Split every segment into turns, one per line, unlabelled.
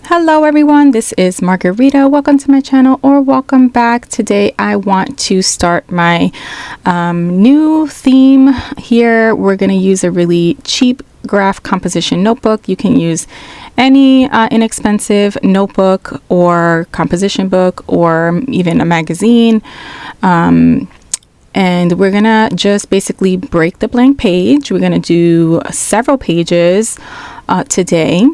Hello everyone, this is Margarita. Welcome to my channel, or welcome back. Today I want to start my new theme here. We're going to use a really cheap graph composition notebook. You can use any inexpensive notebook or composition book or even a magazine. And we're gonna just basically break the blank page. We're gonna do several pages today.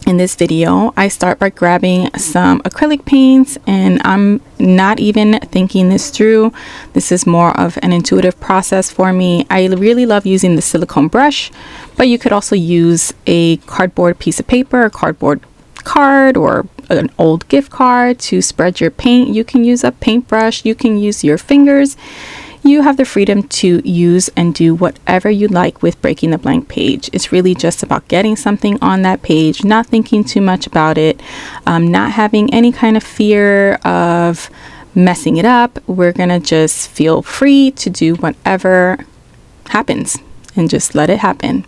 In this video, I start by grabbing some acrylic paints, and I'm not even thinking this through. This is more of an intuitive process for me. I really love using the silicone brush, but you could also use a cardboard piece of paper, a cardboard card, or an old gift card to spread your paint. You can use a paintbrush, you can use your fingers. You have the freedom to use and do whatever you like with breaking the blank page. It's really just about getting something on that page, not thinking too much about it, not having any kind of fear of messing it up. We're gonna just feel free to do whatever happens and just let it happen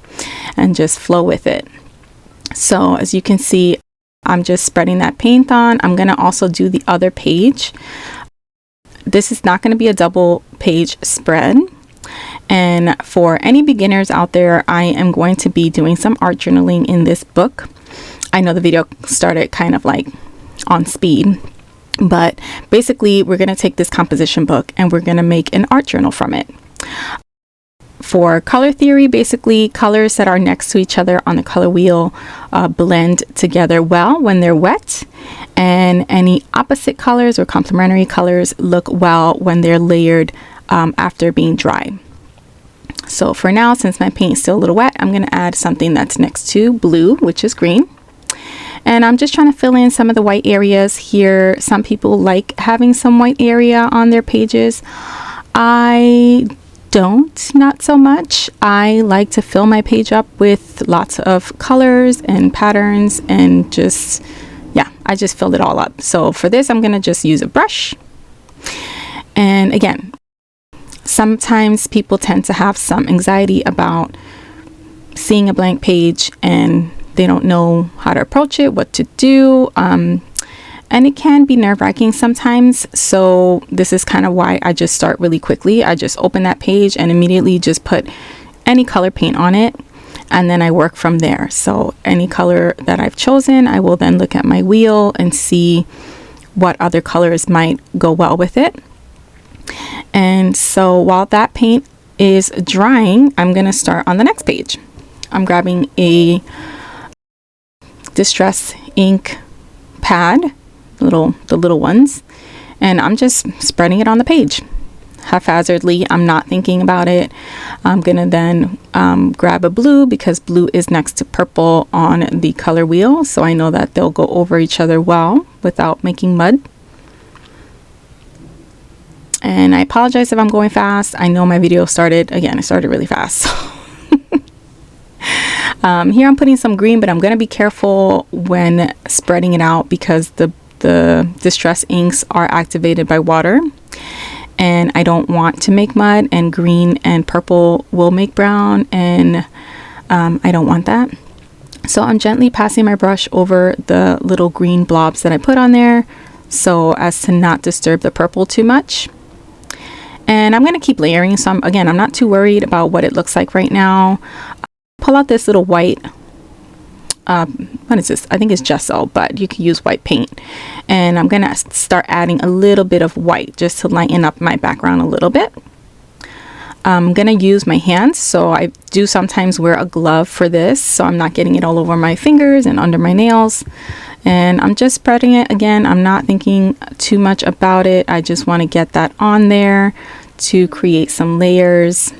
and just flow with it. So as you can see, I'm just spreading that paint on. I'm gonna also do the other page. This is not going to be a double page spread. And for any beginners out there, I am going to be doing some art journaling in this book. I know the video started kind of like on speed, but basically we're going to take this composition book and we're going to make an art journal from it. For color theory, basically colors that are next to each other on the color wheel blend together well when they're wet, and any opposite colors or complementary colors look well when they're layered after being dry. So for now, since my paint is still a little wet, I'm going to add something that's next to blue, which is green. And I'm just trying to fill in some of the white areas here. Some people like having some white area on their pages. I don't, not so much. I like to fill my page up with lots of colors and patterns, and just, yeah, I just filled it all up. So for this, I'm gonna just use a brush. And again, sometimes people tend to have some anxiety about seeing a blank page and they don't know how to approach it, what to do. And it can be nerve-wracking sometimes. So this is kind of why I just start really quickly. I just open that page and immediately just put any color paint on it, and then I work from there. So any color that I've chosen, I will then look at my wheel and see what other colors might go well with it. And so while that paint is drying, I'm going to start on the next page. I'm grabbing a Distress ink pad, the little ones, and I'm just spreading it on the page haphazardly. I'm not thinking about it. I'm gonna then grab a blue, because blue is next to purple on the color wheel, so I know that they'll go over each other well without making mud. And I apologize if I'm going fast. I know my video started really fast. Here I'm putting some green, but I'm going to be careful when spreading it out, because the distress inks are activated by water, and I don't want to make mud, and green and purple will make brown, and I don't want that. So I'm gently passing my brush over the little green blobs that I put on there, so as to not disturb the purple too much. And I'm going to keep layering. So I'm not too worried about what it looks like right now. Pull out this little white, what is this? I think it's gesso, but you can use white paint. And I'm gonna start adding a little bit of white just to lighten up my background a little bit. I'm gonna use my hands, so I do sometimes wear a glove for this, so I'm not getting it all over my fingers and under my nails. And I'm just spreading it. Again, I'm not thinking too much about it. I just want to get that on there to create some layers.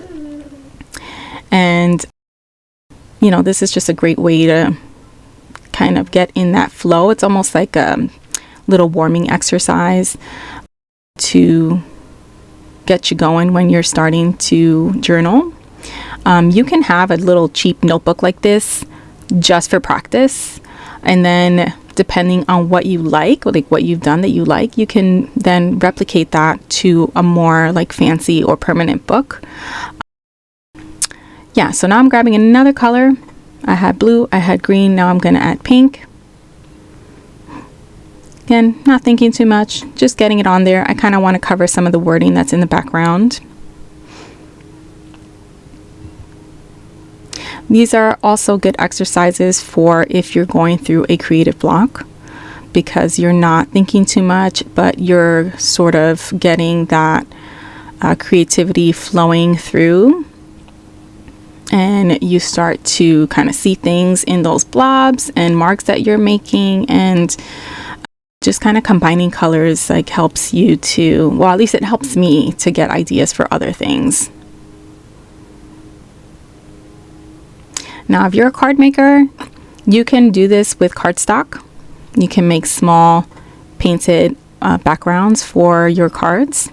And you know, this is just a great way to kind of get in that flow. It's almost like a little warming exercise to get you going when you're starting to journal. You can have a little cheap notebook like this just for practice, and then depending on what you like what you've done that you like, you can then replicate that to a more like fancy or permanent book. Yeah, so now I'm grabbing another color. I had blue, I had green, now I'm going to add pink. Again, not thinking too much, just getting it on there. I kind of want to cover some of the wording that's in the background. These are also good exercises for if you're going through a creative block, because you're not thinking too much, but you're sort of getting that creativity flowing through. And you start to kind of see things in those blobs and marks that you're making, and just kind of combining colors like helps you to, well, at least it helps me to get ideas for other things. Now, if you're a card maker, you can do this with cardstock. You can make small painted backgrounds for your cards.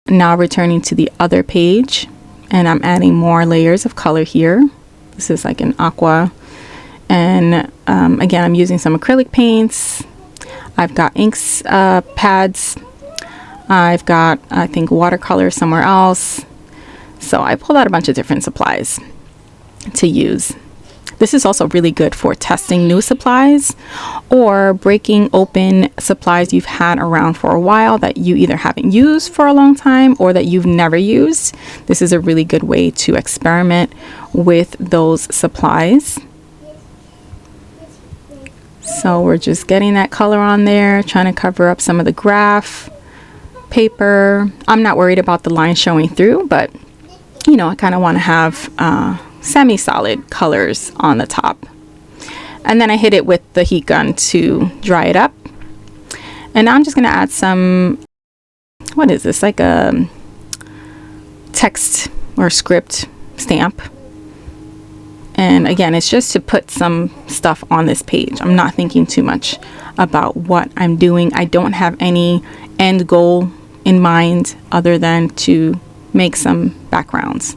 Now returning to the other page, and I'm adding more layers of color here. This is like an aqua, and again, I'm using some acrylic paints. I've got inks pads. I've got, I think, watercolor somewhere else. So I pulled out a bunch of different supplies to use. This is also really good for testing new supplies or breaking open supplies you've had around for a while that you either haven't used for a long time or that you've never used. This is a really good way to experiment with those supplies. So we're just getting that color on there, trying to cover up some of the graph paper. I'm not worried about the line showing through, but you know, I kind of want to have semi-solid colors on the top. And then I hit it with the heat gun to dry it up. And now I'm just going to add some, what is this, like a text or script stamp. And again, it's just to put some stuff on this page. I'm not thinking too much about what I'm doing. I don't have any end goal in mind other than to make some backgrounds.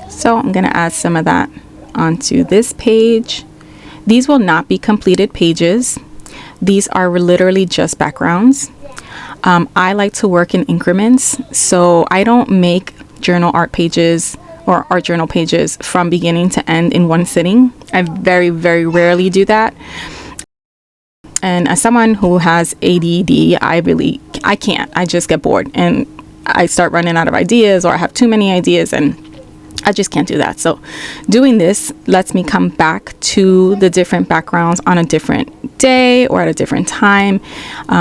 So I'm going to add some of that onto this page. These will not be completed pages. These are literally just backgrounds. I like to work in increments, so I don't make journal art pages or art journal pages from beginning to end in one sitting. I very, very rarely do that. And as someone who has ADD, I can't. I just get bored and I start running out of ideas, or I have too many ideas and I just can't do that. So doing this lets me come back to the different backgrounds on a different day or at a different time,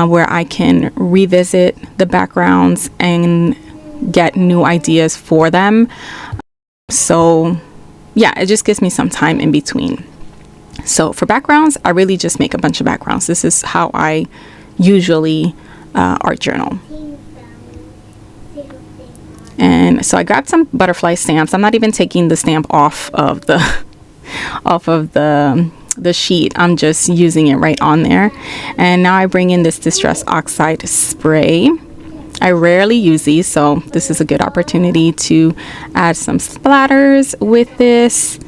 where I can revisit the backgrounds and get new ideas for them. So yeah, it just gives me some time in between. So for backgrounds, I really just make a bunch of backgrounds. This is how I usually art journal. And so I grabbed some butterfly stamps. I'm not even taking the stamp off of the sheet. I'm just using it right on there. And now I bring in this Distress Oxide spray. I rarely use these, so this is a good opportunity to add some splatters with this.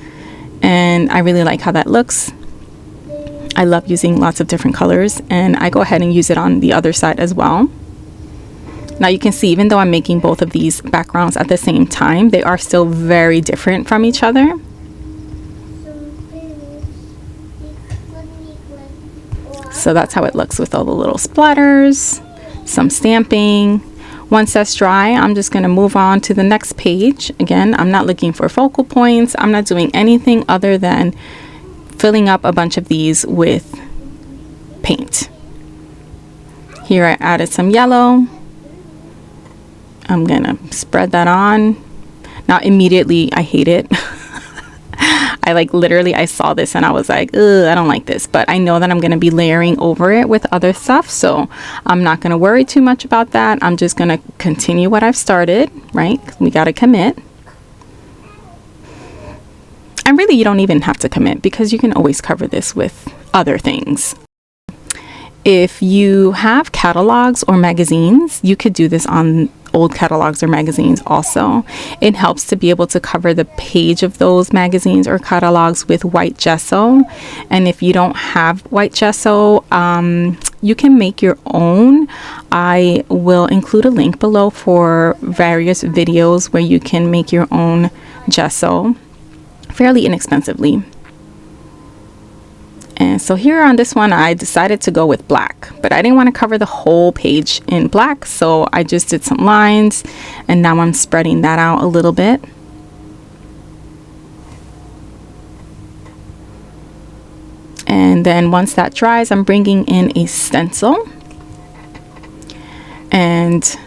And I really like how that looks. I love using lots of different colors, and I go ahead and use it on the other side as well. Now you can see, even though I'm making both of these backgrounds at the same time, they are still very different from each other. So that's how it looks with all the little splatters, some stamping. Once that's dry, I'm just going to move on to the next page. Again, I'm not looking for focal points. I'm not doing anything other than filling up a bunch of these with paint. Here I added some yellow. I'm gonna spread that on. Now immediately I hate it. I literally I saw this and I was like, ugh, I don't like this, but I know that I'm gonna be layering over it with other stuff, so I'm not gonna worry too much about that. I'm just gonna continue what I've started, right? We gotta commit. And really you don't even have to commit, because you can always cover this with other things. If you have catalogs or magazines, you could do this on old catalogs or magazines also. It helps to be able to cover the page of those magazines or catalogs with white gesso. And if you don't have white gesso, you can make your own. I will include a link below for various videos where you can make your own gesso fairly inexpensively. And so here on this one, I decided to go with black, but I didn't want to cover the whole page in black. So I just did some lines, and now I'm spreading that out a little bit. And then once that dries, I'm bringing in a stencil, and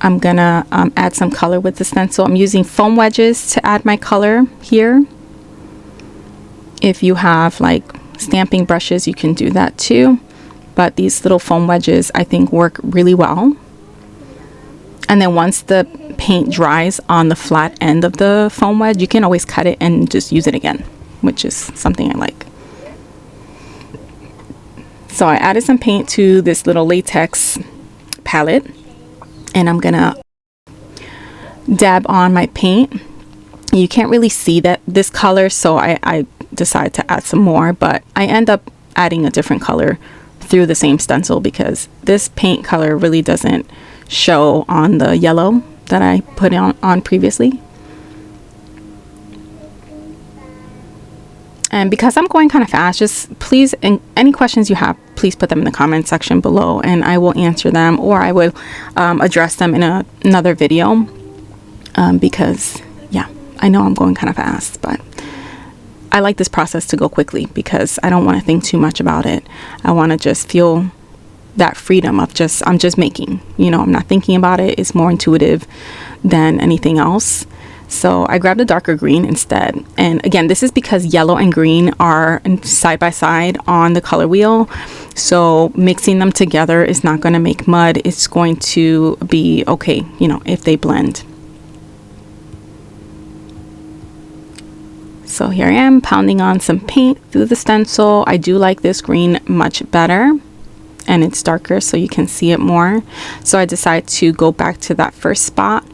I'm gonna add some color with the stencil. I'm using foam wedges to add my color here. If you have like stamping brushes, you can do that too, but these little foam wedges I think work really well. And then once the paint dries on the flat end of the foam wedge, you can always cut it and just use it again, which is something I like. So I added some paint to this little latex palette, and I'm gonna dab on my paint. You can't really see this color, so I decide to add some more, but I end up adding a different color through the same stencil because this paint color really doesn't show on the yellow that I put on previously. And because I'm going kind of fast, just please, any questions you have, please put them in the comment section below and I will answer them, or I will address them in another video, because yeah, I know I'm going kind of fast, but I like this process to go quickly because I don't want to think too much about it. I want to just feel that freedom of I'm just making, you know, I'm not thinking about it. It's more intuitive than anything else. So I grabbed a darker green instead. And again, this is because yellow and green are side by side on the color wheel. So mixing them together is not going to make mud. It's going to be okay, you know, if they blend. So here I am pounding on some paint through the stencil. I do like this green much better, and it's darker so you can see it more. So I decided to go back to that first spot,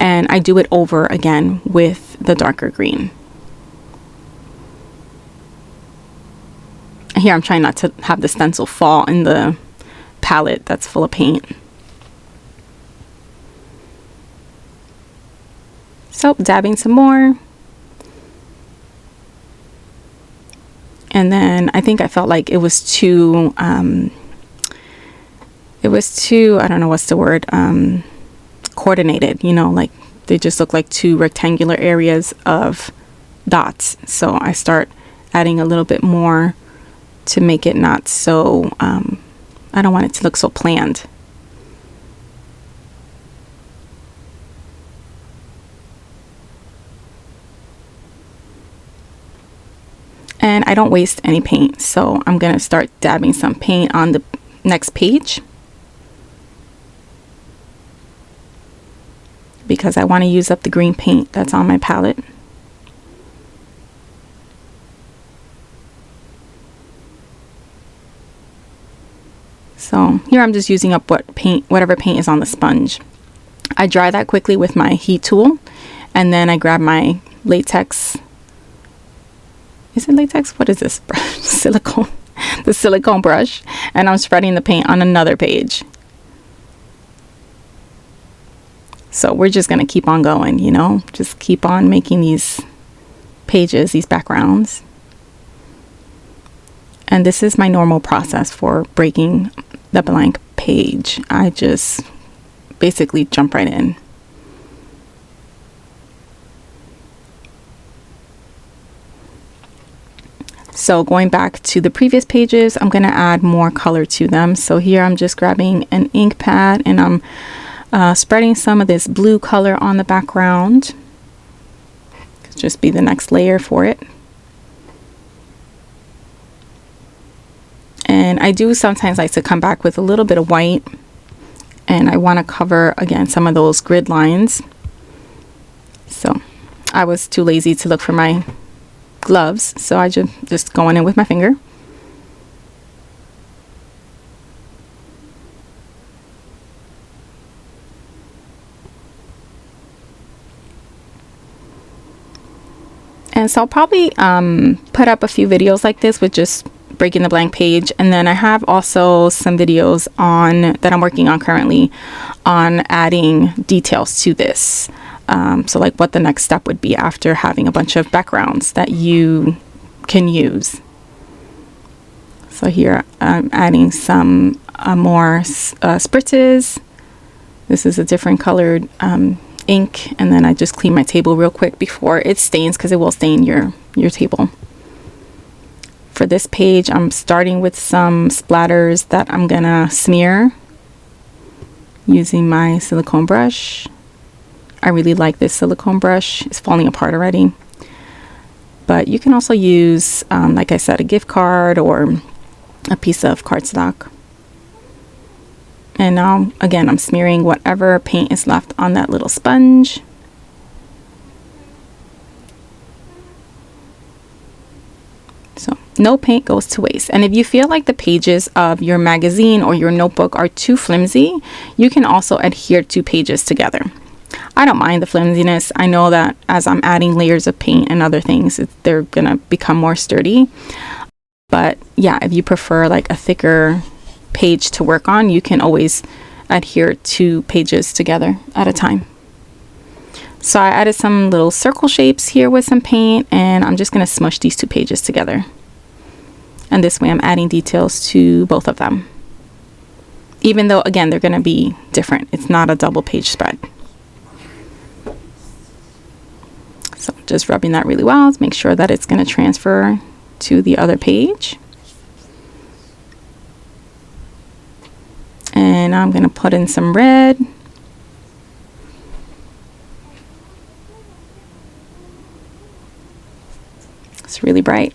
and I do it over again with the darker green. Here I'm trying not to have the stencil fall in the palette that's full of paint. So dabbing some more. And then I think I felt like it was too, I don't know what's the word, coordinated, you know, like they just look like two rectangular areas of dots. So I start adding a little bit more to make it not so, I don't want it to look so planned. And I don't waste any paint, so I'm gonna start dabbing some paint on the next page because I want to use up the green paint that's on my palette. So here I'm just using up whatever paint is on the sponge. I dry that quickly with my heat tool, and then I grab my latex. Is it latex? What is this? Silicone. The silicone brush, and I'm spreading the paint on another page. So we're just going to keep on going, you know, just keep on making these pages, these backgrounds. And this is my normal process for breaking the blank page. I just basically jump right in. So going back to the previous pages, I'm going to add more color to them. So here I'm just grabbing an ink pad and I'm spreading some of this blue color on the background. Just be the next layer for it. And I do sometimes like to come back with a little bit of white, and I want to cover again some of those grid lines. So I was too lazy to look for my gloves, so I just going in with my finger. And so I'll probably put up a few videos like this with just breaking the blank page, and then I have also some videos on that I'm working on currently on adding details to this. So like what the next step would be after having a bunch of backgrounds that you can use. So here I'm adding some more spritzes. This is a different colored ink, and then I just clean my table real quick before it stains, because it will stain your table. For this page, I'm starting with some splatters that I'm gonna smear using my silicone brush. I really like this silicone brush. It's falling apart already. But you can also use, like I said, a gift card or a piece of cardstock. And now, again, I'm smearing whatever paint is left on that little sponge. So no paint goes to waste. And if you feel like the pages of your magazine or your notebook are too flimsy, you can also adhere two pages together. I don't mind the flimsiness. I know that as I'm adding layers of paint and other things, they're gonna become more sturdy. But yeah, if you prefer like a thicker page to work on, you can always adhere two pages together at a time. So I added some little circle shapes here with some paint, and I'm just gonna smush these two pages together. And this way I'm adding details to both of them. Even though, again, they're gonna be different. It's not a double page spread. So just rubbing that really well to make sure that it's going to transfer to the other page. And I'm going to put in some red. It's really bright.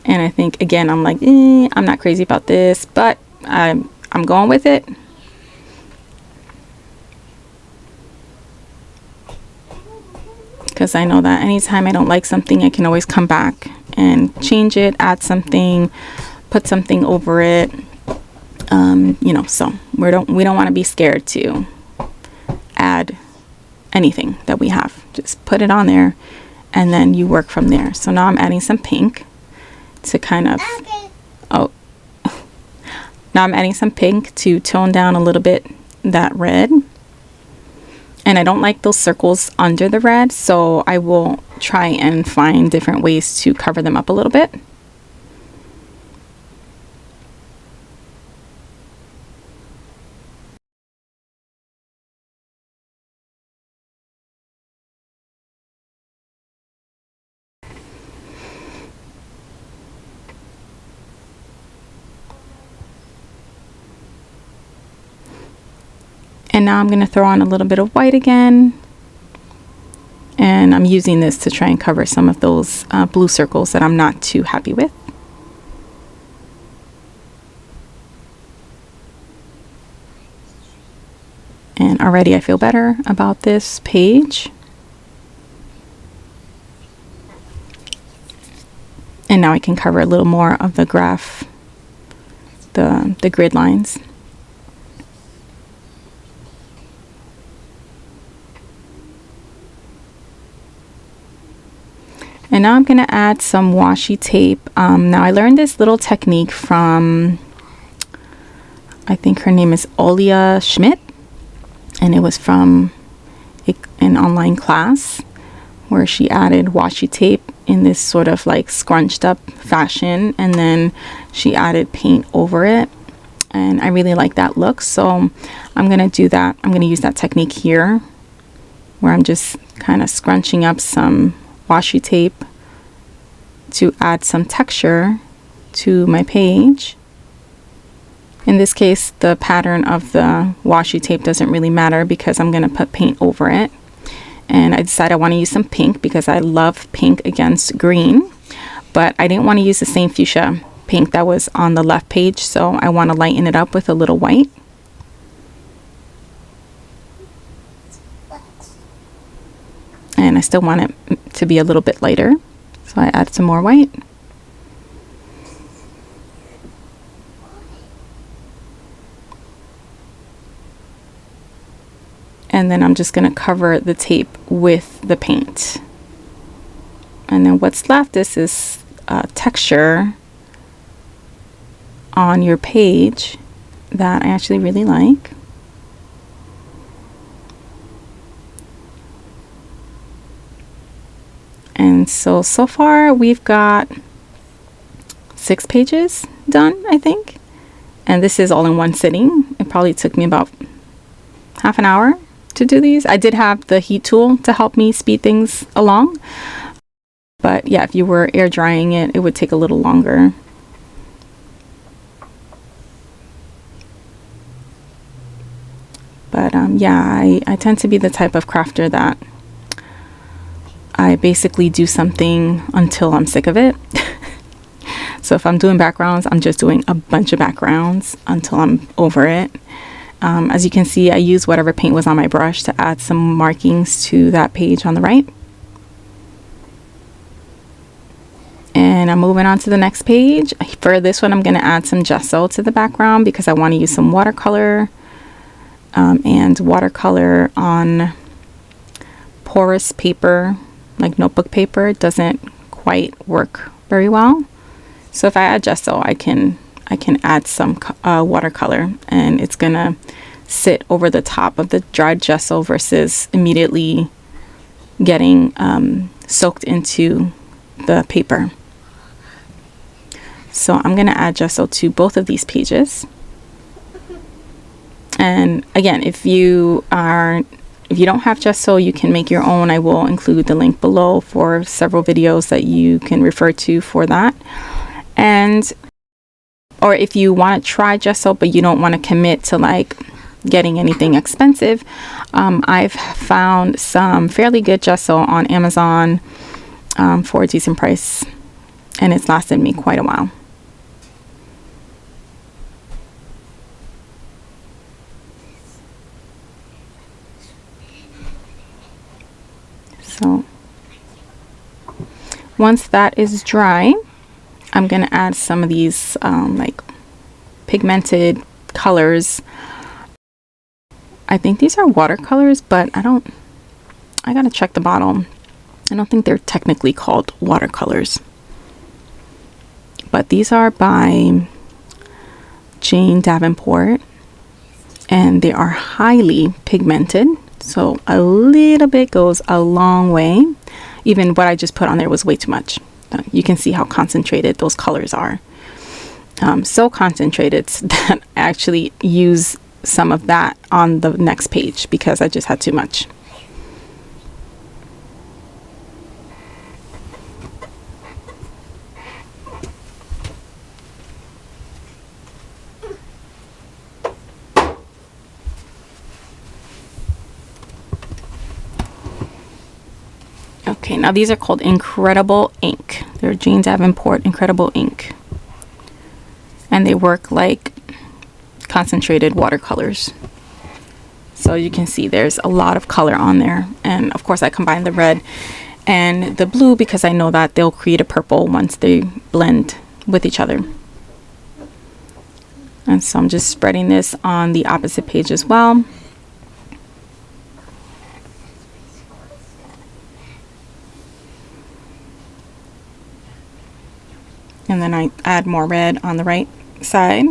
And I think, again, I'm like, I'm not crazy about this, but I'm going with it. Because I know that anytime I don't like something, I can always come back and change it, add something, put something over it. You know, so we don't want to be scared to add anything that we have. Just put it on there, and then you work from there. So now I'm adding some pink to kind of now I'm adding some pink to tone down a little bit that red. And I don't like those circles under the red, so I will try and find different ways to cover them up a little bit. And now I'm going to throw on a little bit of white again. And I'm using this to try and cover some of those blue circles that I'm not too happy with. And already I feel better about this page. And now I can cover a little more of the graph, the grid lines. And now I'm going to add some washi tape. Now I learned this little technique from, I think her name is Olia Schmidt, and it was from an online class where she added washi tape in this sort of like scrunched up fashion, and then she added paint over it, and I really like that look. So I'm going to do that. I'm going to use that technique here where I'm just kind of scrunching up some washi tape to add some texture to my page. In this case, the pattern of the washi tape doesn't really matter because I'm going to put paint over it. And I decided I want to use some pink because I love pink against green, but I didn't want to use the same fuchsia pink that was on the left page, so I want to lighten it up with a little white. And I still want it to be a little bit lighter, so I add some more white. And then I'm just going to cover the tape with the paint. And then what's left is this texture on your page that I actually really like. And so far we've got 6 pages done, I think. And this is all in one sitting. It probably took me about half an hour to do these. I did have the heat tool to help me speed things along. But yeah, if you were air drying it, it would take a little longer. But yeah, I tend to be the type of crafter that I basically do something until I'm sick of it. So if I'm doing backgrounds, I'm just doing a bunch of backgrounds until I'm over it. As you can see, I use whatever paint was on my brush to add some markings to that page on the right. And I'm moving on to the next page. For this one, I'm going to add some gesso to the background because I want to use some watercolor. And watercolor on porous paper, like notebook paper, doesn't quite work very well. So if I add gesso, I can add some watercolor, and it's gonna sit over the top of the dried gesso versus immediately getting soaked into the paper. So I'm gonna add gesso to both of these pages. And again, if you don't have gesso, you can make your own. I will include the link below for several videos that you can refer to for that. And or if you want to try gesso but you don't want to commit to like getting anything expensive, I've found some fairly good gesso on Amazon for a decent price, and it's lasted me quite a while. So once that is dry, I'm going to add some of these like pigmented colors. I think these are watercolors, but I gotta check the bottle. I don't think they're technically called watercolors. But these are by Jane Davenport, and they are highly pigmented. So a little bit goes a long way. Even what I just put on there was way too much. You can see how concentrated those colors are. So concentrated that I actually use some of that on the next page because I just had too much. Okay, now these are called Incredible Ink. They're Jane Davenport Incredible Ink. And they work like concentrated watercolors. So you can see there's a lot of color on there. And of course I combine the red and the blue because I know that they'll create a purple once they blend with each other. And so I'm just spreading this on the opposite page as well. And then I add more red on the right side.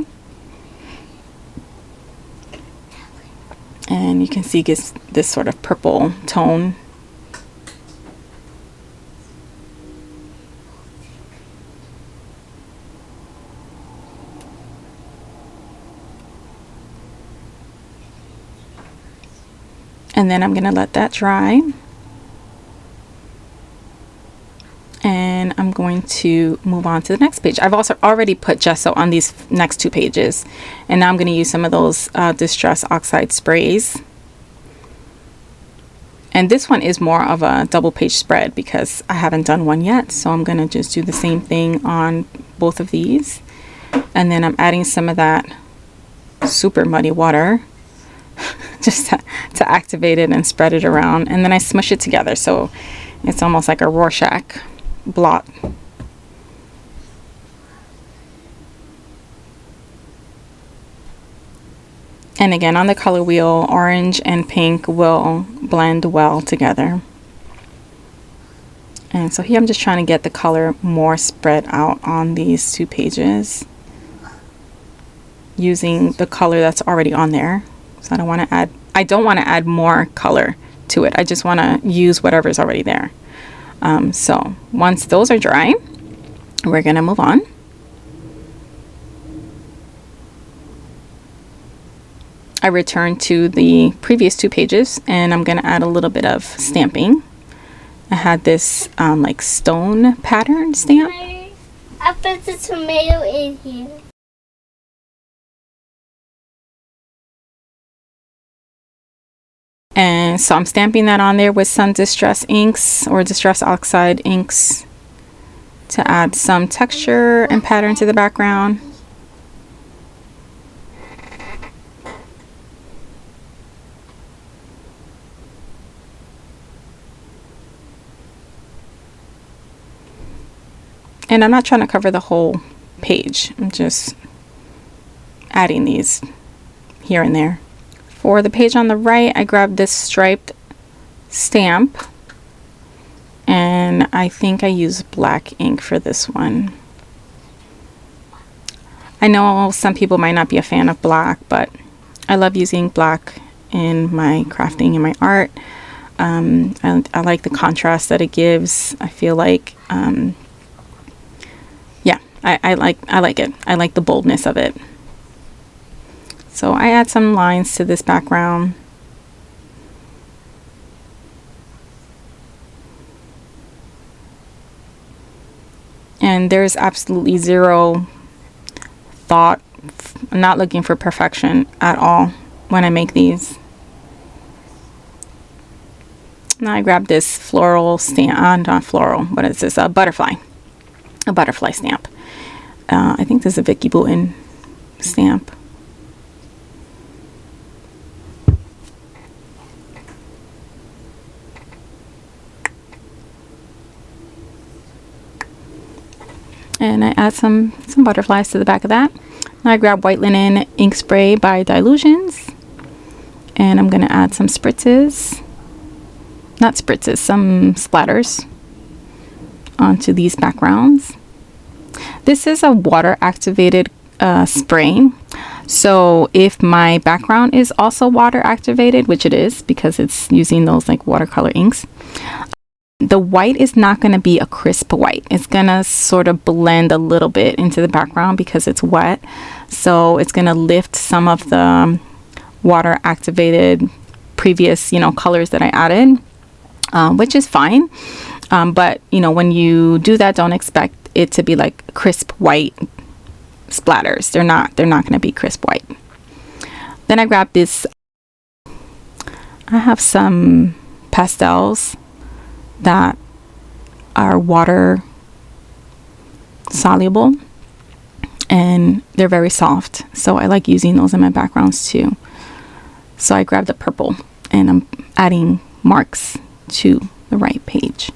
And you can see it gets this sort of purple tone. And then I'm going to let that dry. And I'm going to move on to the next page. I've also already put gesso on these next two pages. And now I'm going to use some of those Distress Oxide sprays. And this one is more of a double page spread because I haven't done one yet. So I'm going to just do the same thing on both of these. And then I'm adding some of that super muddy water just to activate it and spread it around. And then I smush it together. So it's almost like a Rorschach blot. And again, on the color wheel, orange and pink will blend well together. And so here I'm just trying to get the color more spread out on these two pages using the color that's already on there. So I don't want to add more color to it. I just want to use whatever is already there. So once those are dry, we're going to move on. I returned to the previous 2 pages, and I'm going to add a little bit of stamping. I had this like stone pattern stamp.
I put the tomato in here.
And so I'm stamping that on there with some distress inks or distress oxide inks to add some texture and pattern to the background. And I'm not trying to cover the whole page. I'm just adding these here and there. For the page on the right, I grabbed this striped stamp, and I think I used black ink for this one. I know some people might not be a fan of black, but I love using black in my crafting and my art. I like the contrast that it gives. I feel like, yeah, I like it. I like the boldness of it. So I add some lines to this background. And there's absolutely zero thought. I'm not looking for perfection at all when I make these. Now I grab this floral stamp, not floral, what is this? A butterfly stamp. I think this is a Vicky Boutin stamp. And I add some butterflies to the back of that. Now I grab white linen ink spray by Dilutions, and I'm going to add some spritzes, not spritzes, some splatters onto these backgrounds. This is a water activated spray. So if my background is also water activated, which it is because it's using those like watercolor inks, the white is not going to be a crisp white. It's going to sort of blend a little bit into the background because it's wet. So it's going to lift some of the water activated previous, colors that I added, which is fine. But, when you do that, don't expect it to be like crisp white splatters. They're not going to be crisp white. Then I grab this. I have some pastels that are water soluble, and they're very soft, so I like using those in my backgrounds too. So I grabbed the purple, and I'm adding marks to the right page.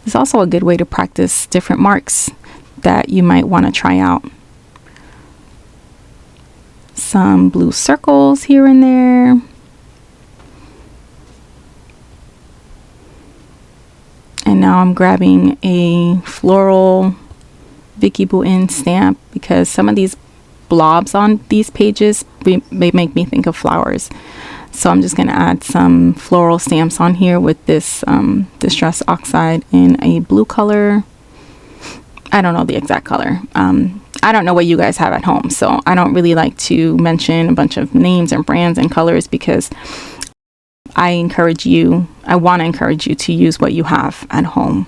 It's also a good way to practice different marks that you might want to try out. Some blue circles here and there. And now I'm grabbing a floral Vicky Boutin stamp because some of these blobs on these pages they make me think of flowers. So I'm just going to add some floral stamps on here with this Distress Oxide in a blue color. I don't know the exact color. I don't know what you guys have at home, so I don't really like to mention a bunch of names and brands and colors because I want to encourage you to use what you have at home.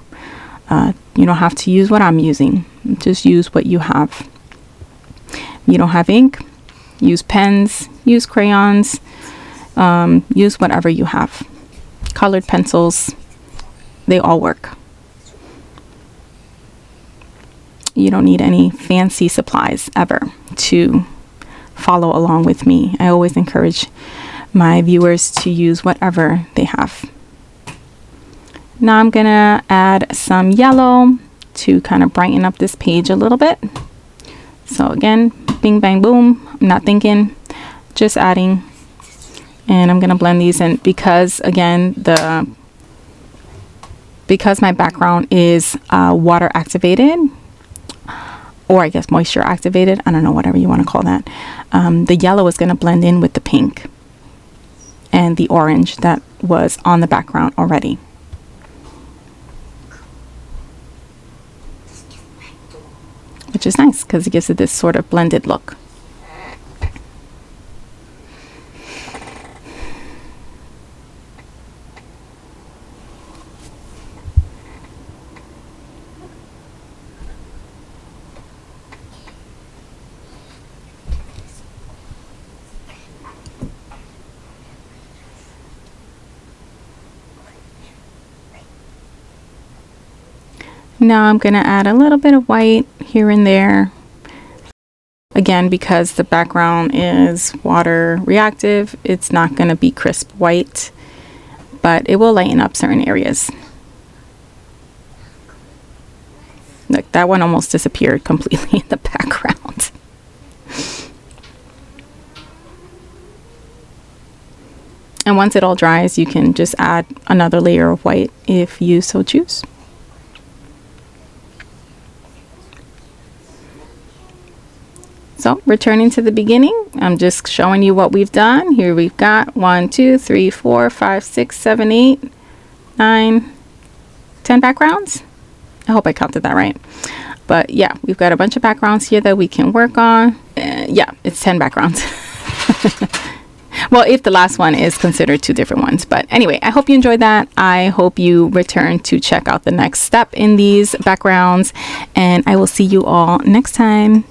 You don't have to use what I'm using. Just use what you have. If you don't have ink, use pens, use crayons, use whatever you have. Colored pencils, they all work. You don't need any fancy supplies ever to follow along with me. I always encourage my viewers to use whatever they have. Now I'm gonna add some yellow to kind of brighten up this page a little bit. So again, bing bang boom, I'm not thinking, just adding. And I'm gonna blend these in because again, because my background is water activated, or I guess moisture activated, I don't know, whatever you want to call that. The yellow is gonna blend in with the pink and the orange that was on the background already. Which is nice because it gives it this sort of blended look. Now I'm going to add a little bit of white here and there. Again, because the background is water reactive, it's not going to be crisp white, but it will lighten up certain areas. Look, that one almost disappeared completely in the background. And once it all dries, you can just add another layer of white if you so choose. So returning to the beginning, I'm just showing you what we've done. Here we've got 1, 2, 3, 4, 5, 6, 7, 8, 9, 10 backgrounds. I hope I counted that right. But yeah, we've got a bunch of backgrounds here that we can work on. Yeah, it's 10 backgrounds. Well, if the last one is considered 2 different ones. But anyway, I hope you enjoyed that. I hope you return to check out the next step in these backgrounds. And I will see you all next time.